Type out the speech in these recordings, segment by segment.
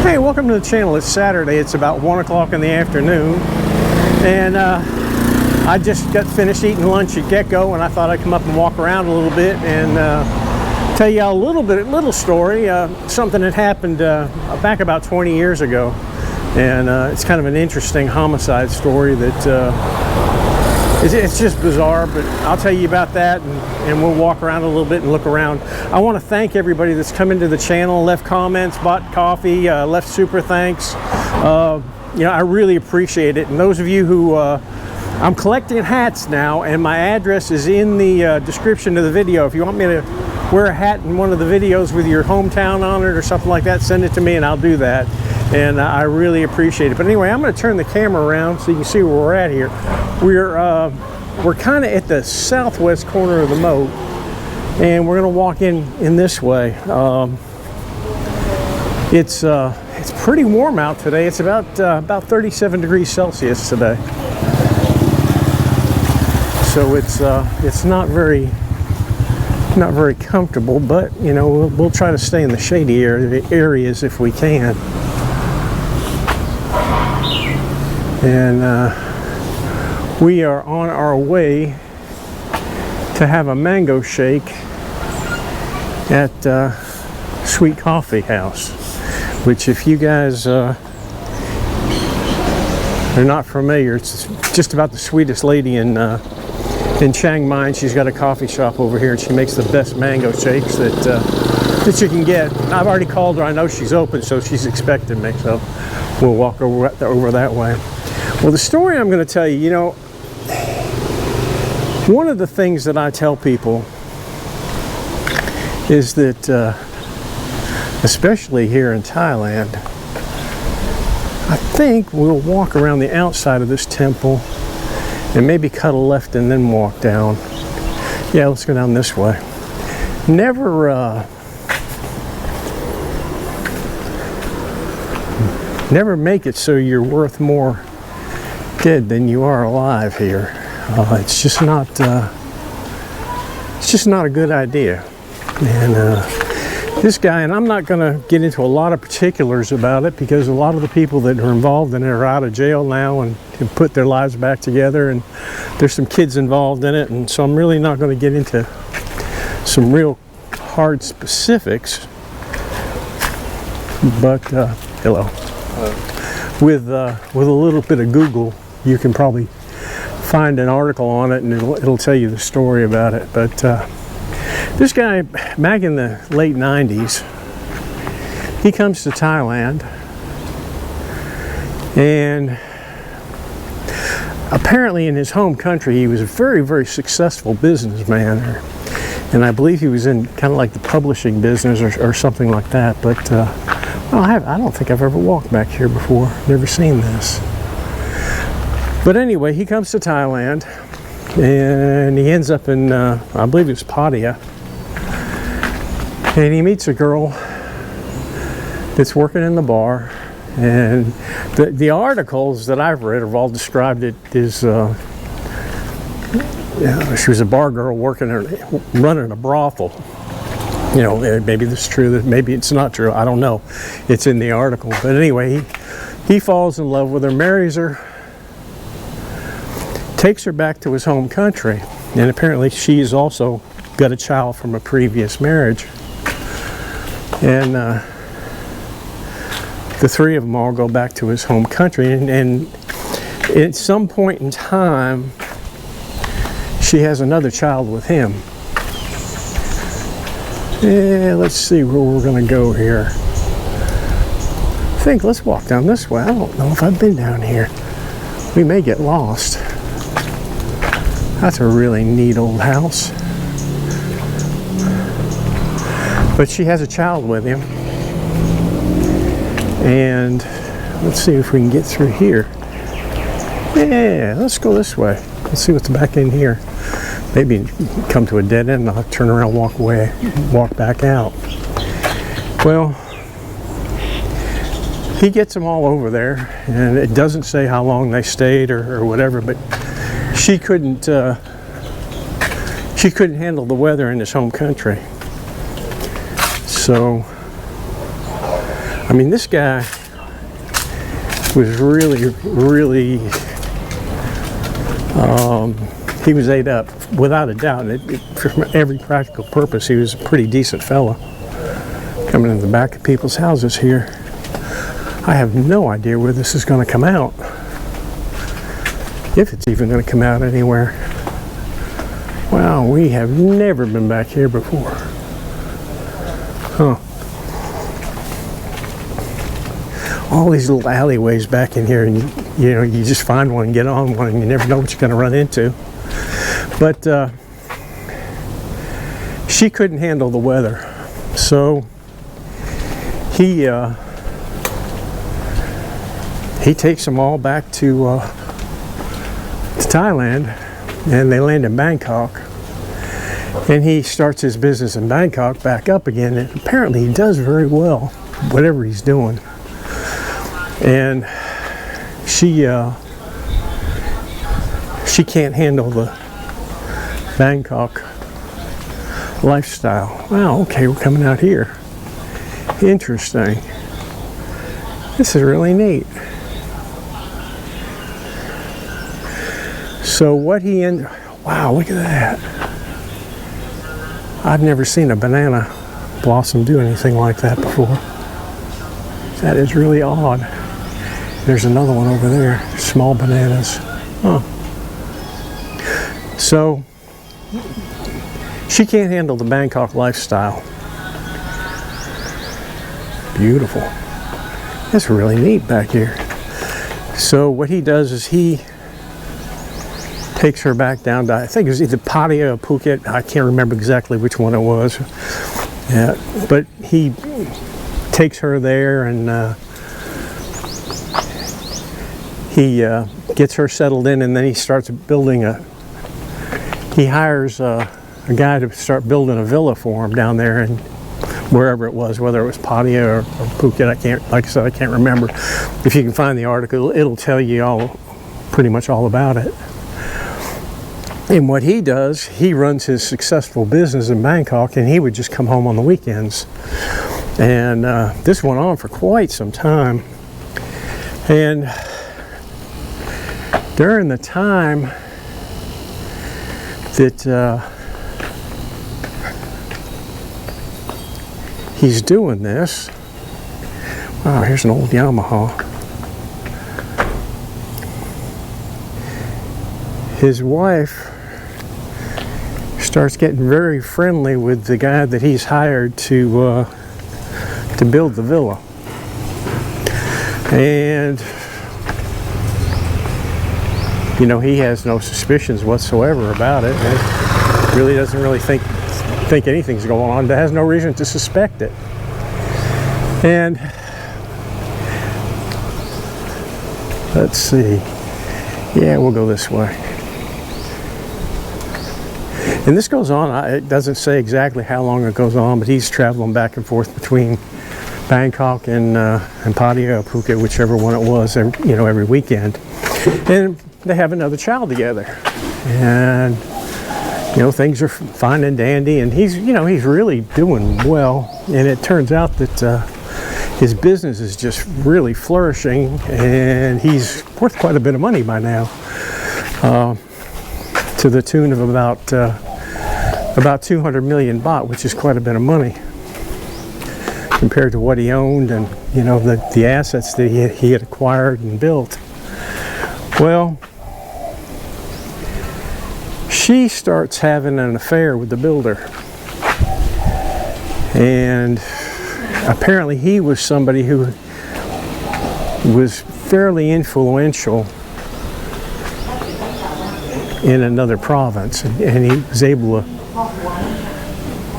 Hey, welcome to the channel. It's Saturday. It's about 1 o'clock in the afternoon, and I just got finished eating lunch at Gecko, and I thought I'd come up and walk around a little bit and tell you a little story, something that happened back about 20 years ago, and it's kind of an interesting homicide story that it's just bizarre, but I'll tell you about that, and we'll walk around a little bit and look around. I want to thank everybody that's come into the channel, left comments, bought coffee, left super thanks. You know, I really appreciate it. And those of you who, I'm collecting hats now, and my address is in the description of the video. If you want me to wear a hat in one of the videos with your hometown on it or something like that, send it to me and I'll do that. And I really appreciate it. But anyway, I'm going to turn the camera around so you can see where we're at here. We're kind of at the southwest corner of the moat, and we're going to walk in this way. It's pretty warm out today. It's about 37 degrees Celsius today. So it's not very comfortable, but you know, we'll try to stay in the shady areas if we can. And we are on our way to have a mango shake at Sweet Coffee House, which, if you guys are not familiar, it's just about the sweetest lady in Chiang Mai. She's got a coffee shop over here, and she makes the best mango shakes that you can get. I've already called her. I know she's open, so she's expecting me, so we'll walk over that way. Well, the story I'm going to tell you, you know, one of the things that I tell people is that, especially here in Thailand, I think we'll walk around the outside of this temple and maybe cut a left and then walk down. Yeah, let's go down this way. Never make it so you're worth more dead than you are alive here. It's just not a good idea. And this guy, and I'm not going to get into a lot of particulars about it, because a lot of the people that are involved in it are out of jail now and have put their lives back together, and there's some kids involved in it, and so I'm really not going to get into some real hard specifics. But hello. With a little bit of Google, you can probably find an article on it, and it'll tell you the story about it. But this guy, back in the late 90s, he comes to Thailand, and apparently in his home country he was a very, very successful businessman, and I believe he was in kind of like the publishing business or something like that. But well, I don't think I've ever walked back here before, never seen this. But anyway, he comes to Thailand, and he ends up in, I believe it's Pattaya, and he meets a girl that's working in the bar. And the articles that I've read have all described it as, she was a bar girl running a brothel. You know, maybe this is true, maybe it's not true, I don't know. It's in the article. But anyway, he falls in love with her, marries her, takes her back to his home country, and apparently she's also got a child from a previous marriage. And the three of them all go back to his home country, and at some point in time she has another child with him. Yeah, let's see where we're going to go here. I think let's walk down this way. I don't know if I've been down here. We may get lost. That's a really neat old house. But she has a child with him. And let's see if we can get through here. Yeah, let's go this way. Let's see what's back in here. Maybe come to a dead end and I'll turn around, walk back out. Well, he gets them all over there, and it doesn't say how long they stayed or whatever, but she couldn't handle the weather in his home country. So, I mean, this guy, was really, he was ate up, without a doubt. From every practical purpose, he was a pretty decent fella. Coming in the back of people's houses here. I have no idea where this is going to come out. If it's even going to come out anywhere. Wow, we have never been back here before. Huh. All these little alleyways back in here, and you know, you just find one and get on one, and you never know what you're going to run into. But she couldn't handle the weather, so he takes them all back to Thailand, and they land in Bangkok. And he starts his business in Bangkok back up again, and apparently he does very well, whatever he's doing. And she can't handle the Bangkok lifestyle. Wow, okay, we're coming out here. Interesting. This is really neat. So what wow, look at that. I've never seen a banana blossom do anything like that before. That is really odd. There's another one over there, small bananas. Huh. So, she can't handle the Bangkok lifestyle. Beautiful. That's really neat back here. So what he does is he takes her back down to, I think it was either Pattaya or Phuket. I can't remember exactly which one it was. Yeah, but he takes her there, and he gets her settled in, and then he starts building he hires a guy to start building a villa for him down there, and wherever it was, whether it was Pattaya or Phuket, like I said, I can't remember. If you can find the article, it'll tell you pretty much all about it. And what he does, he runs his successful business in Bangkok, and he would just come home on the weekends. And this went on for quite some time. And during the time that he's doing this, wow, here's an old Yamaha. His wife starts getting very friendly with the guy that he's hired to build the villa. And you know, he has no suspicions whatsoever about it, and really doesn't really think anything's going on. Has no reason to suspect it. And let's see. Yeah, we'll go this way. And this goes on, it doesn't say exactly how long it goes on, but he's traveling back and forth between Bangkok and Pattaya or Phuket, whichever one it was, every weekend. And they have another child together. And, things are fine and dandy, and he's really doing well. And it turns out that his business is just really flourishing, and he's worth quite a bit of money by now. To the tune of about 200 million baht, which is quite a bit of money compared to what he owned, and the assets that he had acquired and built. Well, she starts having an affair with the builder, and apparently he was somebody who was fairly influential in another province, and he was able to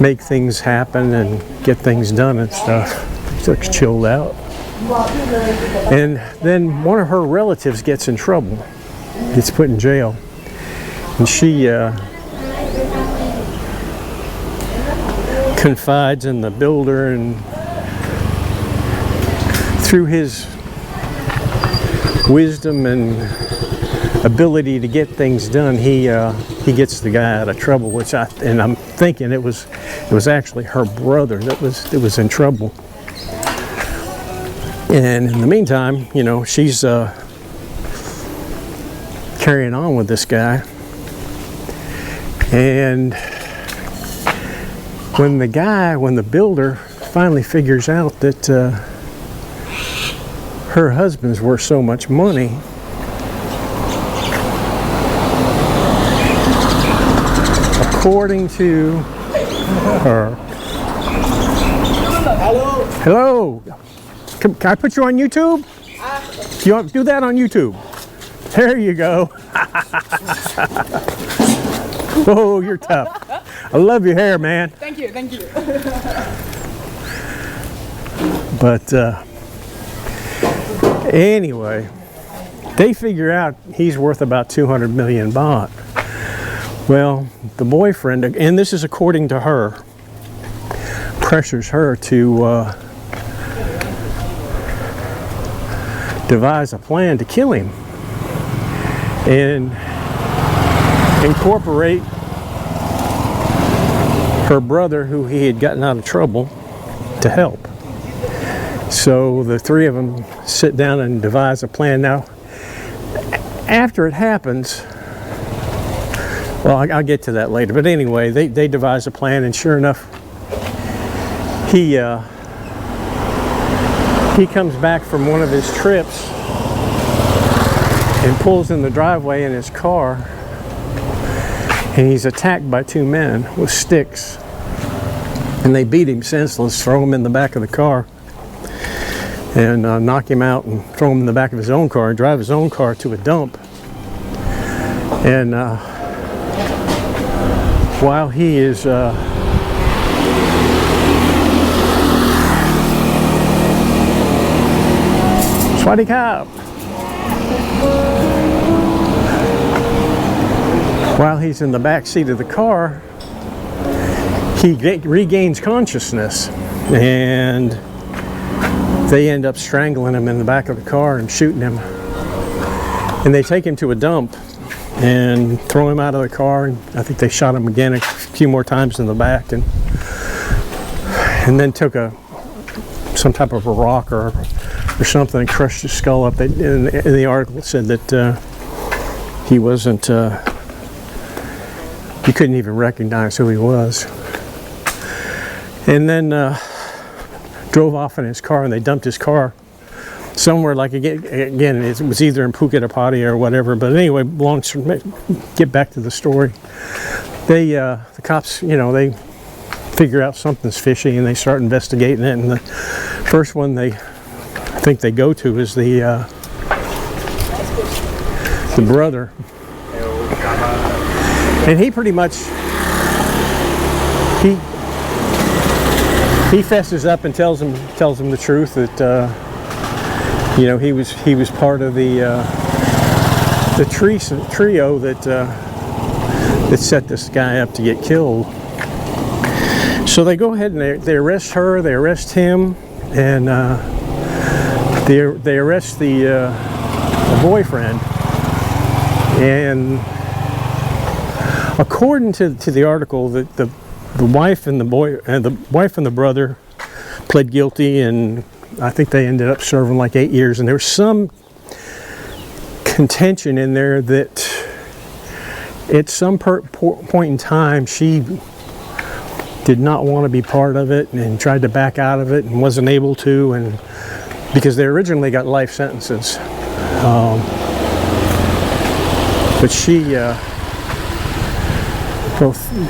make things happen and get things done and stuff. He looks chilled out. And then one of her relatives gets in trouble, gets put in jail, and she confides in the builder, and through his wisdom and ability to get things done, he gets the guy out of trouble, and I'm thinking it was actually her brother that was in trouble. And in the meantime, you know, she's carrying on with this guy. And when the builder finally figures out that her husband's worth so much money, according to her. Hello. Hello. Can I put you on YouTube? You want to do that on YouTube? There you go. Oh, you're tough. I love your hair, man. Thank you, thank you. But anyway, they figure out he's worth about 200 million baht. Well, the boyfriend, and this is according to her, pressures her to devise a plan to kill him and incorporate her brother, who he had gotten out of trouble, to help. So the three of them sit down and devise a plan. Now, after it happens, well, I'll get to that later, but anyway, they devise a plan, and sure enough, he comes back from one of his trips and pulls in the driveway in his car, and he's attacked by two men with sticks, and they beat him senseless, throw him in the back of the car, and knock him out and throw him in the back of his own car and drive his own car to a dump. And while he is Swaddy Cop. While he's in the back seat of the car, he regains consciousness, and they end up strangling him in the back of the car and shooting him. And they take him to a dump and throw him out of the car, and I think they shot him again a few more times in the back, and then took some type of a rock or something and crushed his skull up. In the article it said that he wasn't, you couldn't even recognize who he was. And then drove off in his car, and they dumped his car somewhere, like again it was either in Phuket or Pattaya or whatever. But anyway, get back to the story. The cops, you know, they figure out something's fishy, and they start investigating it. And the first one I think they go to is the brother, and he pretty much he fesses up and tells him the truth that you know, he was part of the trio that set this guy up to get killed. So they go ahead and they arrest her, they arrest him, and they arrest the boyfriend. And according to the article, that the wife and the brother pled guilty, and I think they ended up serving like 8 years. And there was some contention in there that at some point in time she did not want to be part of it and tried to back out of it and wasn't able to, and because they originally got life sentences, but she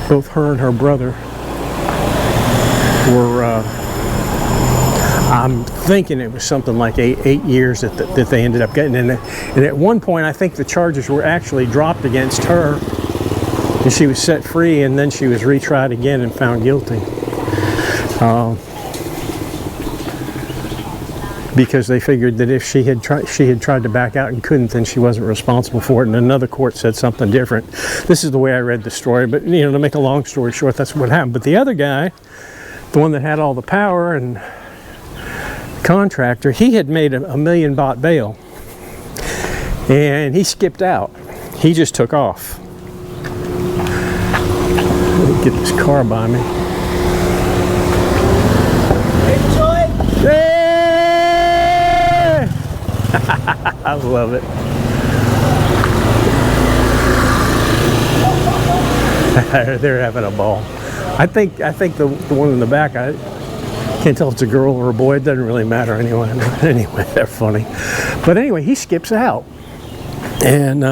both her and her brother were I'm thinking it was something like eight years that they ended up getting. And at one point, I think the charges were actually dropped against her, and she was set free, and then she was retried again and found guilty. Because they figured that if she had tried to back out and couldn't, then she wasn't responsible for it. And another court said something different. This is the way I read the story, but you know, to make a long story short, that's what happened. But the other guy, the one that had all the power and contractor, he had made a $1 million baht bail, and he skipped out. He just took off. Let me get this car by me. Hey! I love it. They're having a ball. I think the one in the back, I can't tell if it's a girl or a boy. It doesn't really matter anyway. Anyway, they're funny. But anyway, he skips out. And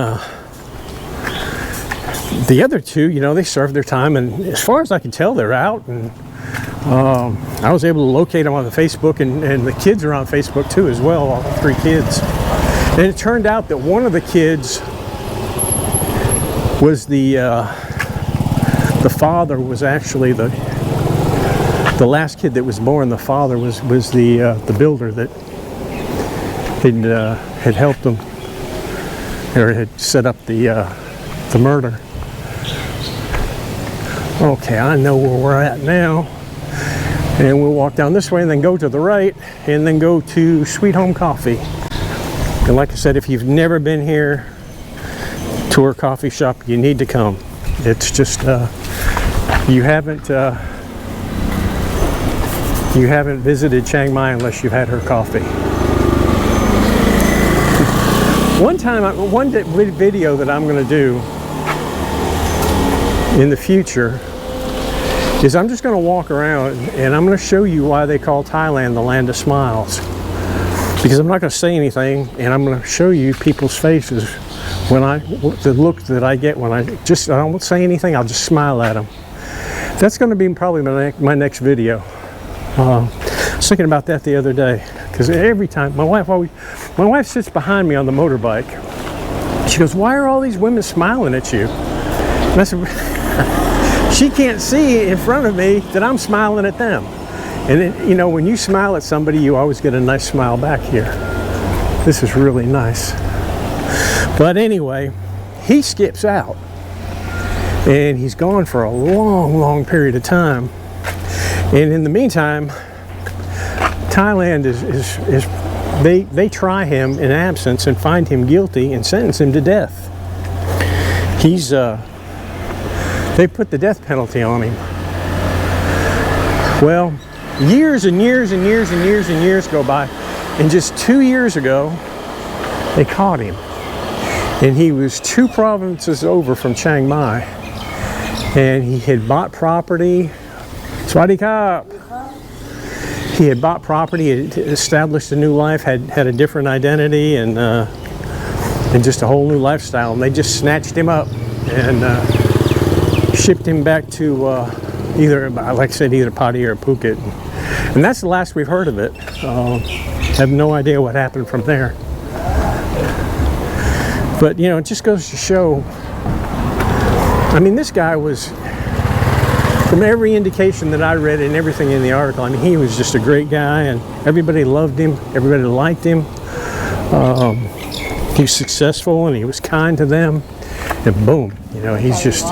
the other two, you know, they serve their time, and as far as I can tell, they're out. And I was able to locate them on the Facebook, and the kids are on Facebook too as well, all 3 kids. And it turned out that one of the kids was the father was actually the last kid that was born. The father was the builder that had helped them, or had set up the murder. Okay, I know where we're at now. And we'll walk down this way and then go to the right and then go to Sweet Home Coffee. And like I said, if you've never been here to our coffee shop, you need to come. It's just, you haven't visited Chiang Mai unless you've had her coffee. One video that I'm going to do in the future is I'm just going to walk around and I'm going to show you why they call Thailand the land of smiles. Because I'm not going to say anything, and I'm going to show you people's faces when the look that I get when I don't say anything. I'll just smile at them. That's going to be probably my next video. I was thinking about that the other day, because every time my wife sits behind me on the motorbike. She goes, "Why are all these women smiling at you?" And I said, she can't see in front of me that I'm smiling at them. And then, you know, when you smile at somebody, you always get a nice smile back here. This is really nice. But anyway, he skips out. And he's gone for a long, long period of time. And in the meantime, Thailand they try him in absence and find him guilty and sentence him to death. He's they put the death penalty on him. Well, years and years and years and years and years go by, and just 2 years ago, they caught him. And he was 2 provinces over from Chiang Mai, and he had bought property. Swadee Kap. He had bought property, had established a new life, had a different identity, and just a whole new lifestyle. And they just snatched him up and shipped him back to either, like I said, either Padi or Phuket. And that's the last we've heard of it. Have no idea what happened from there. But, you know, it just goes to show, I mean, this guy was, from every indication that I read and everything in the article, I mean, he was just a great guy, and everybody loved him, everybody liked him. He was successful, and he was kind to them, and boom, you know, he's just,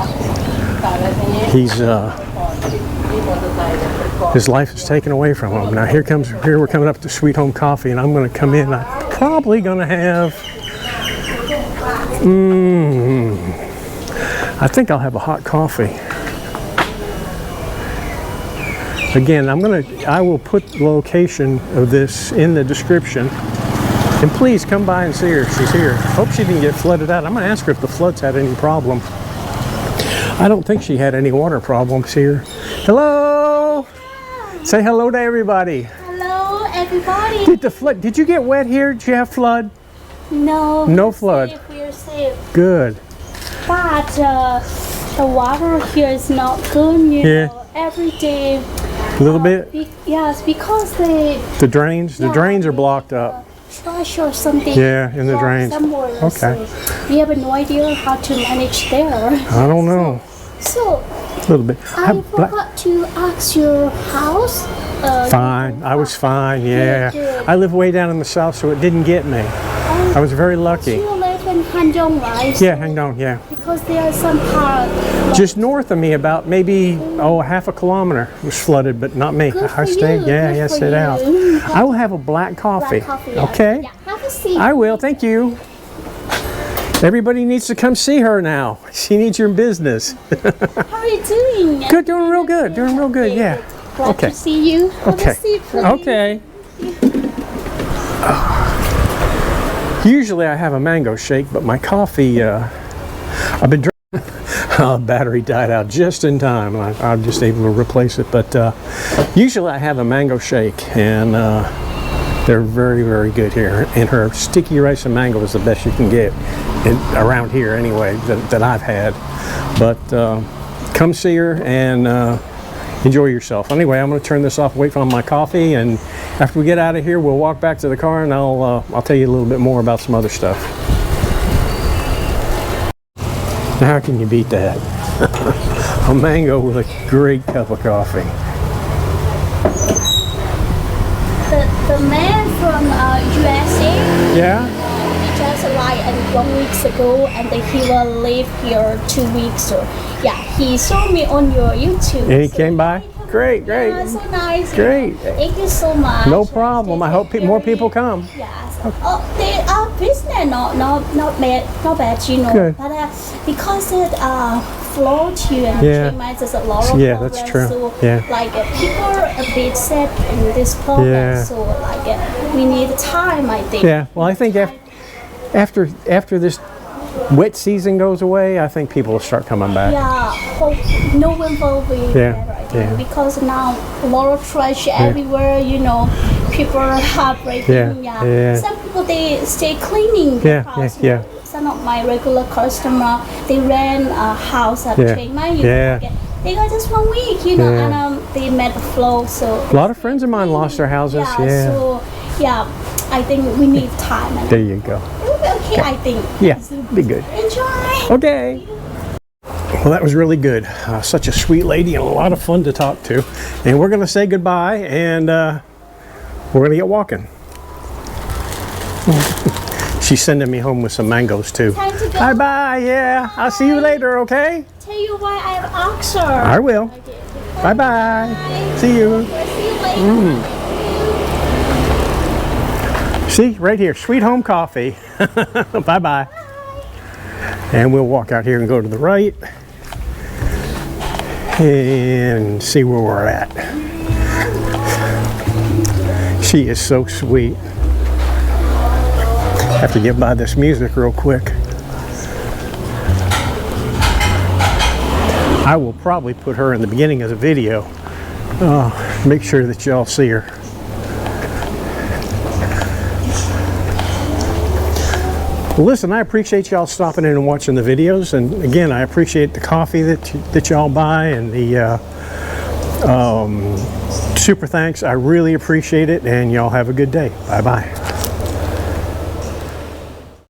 his life is taken away from him. Now here we're coming up to Sweet Home Coffee, and I'm going to come in. I'm probably going to have, I think I'll have a hot coffee. Again, I will put the location of this in the description. And please come by and see her. She's here. Hope she didn't get flooded out. I'm going to ask her if the floods had any problem. I don't think she had any water problems here. Hello! Say hello to everybody. Hello, everybody. Did you get wet here? Did you have flood? No. No flood. We're safe. Good. But the water here is not good, you know. Every day. A little bit? Yes, because the drains are blocked up. Trash or something. Yeah, in the drains. Somewhere. Okay. So we have no idea how to manage there. I don't know. So a little bit. I forgot to ask your house. Fine. I was fine, yeah. Good. I live way down in the south, so it didn't get me. I was very lucky. You live in Handong, right? Yeah, Handong, yeah. Because there are some parts. Just north of me, about maybe, half a kilometer was flooded, but not me. Good I stayed, for you. Sit out. I will have a black coffee. Yeah. Okay? Yeah, have a seat. I will, thank you. Everybody needs to come see her now. She needs your business. How are you doing? Good, doing real good, yeah. Glad to see you. Have a seat, please. Okay. Usually I have a mango shake, but my coffee, I've been drinking. Battery died out just in time. I'm just able to replace it. But usually I have a mango shake, and they're very, very good here. And her sticky rice and mango is the best you can get around here anyway that I've had. But come see her and enjoy yourself. Anyway, I'm going to turn this off, wait for my coffee, and after we get out of here, we'll walk back to the car and I'll tell you a little bit more about some other stuff. Now, how can you beat that? A mango with a great cup of coffee. The man from USA. Yeah? He just arrived 1 week ago, and he will live here 2 weeks. So yeah, he saw me on your YouTube. And he came by? Great, great. Yeah, so nice. Great. Thank you so much. No problem. I hope more people come. Yes. Oh, they are business not bad, you know. Good. But because it float here in Chiang there's a lot of yeah, problems. that's true. So yeah. like people are a bit sick in this problem. Yeah. So like we need time, I think. Yeah. Well, I think after this wet season goes away, I think people will start coming back. Yeah, hope November will be better, I think, because now a lot of trash everywhere, you know, people are heartbreaking. Yeah. Some people, they stay cleaning the house. Some of my regular customer, they rent a house at Chiang Mai. They got just 1 week, you know, and they met the flow. So a lot of friends of mine lost their houses. So I think we need time. There you go. Okay, I think. Yeah, be good. Enjoy. Okay. Well, that was really good. Such a sweet lady and a lot of fun to talk to. And we're going to say goodbye, and we're going to get walking. She's sending me home with some mangoes too. Time to go. Bye-bye, yeah. I'll see you later, okay? Tell you why I have oxer. I will. Bye-bye. See you. See you later. See, right here, Sweet Home Coffee. Bye-bye. And we'll walk out here and go to the right and see where we're at. She is so sweet. Have to get by this music real quick. I will probably put her in the beginning of the video. Make sure that y'all see her. Well, listen, I appreciate y'all stopping in and watching the videos, and again, I appreciate the coffee that y'all buy and the super thanks. I really appreciate it, and y'all have a good day. Bye-bye.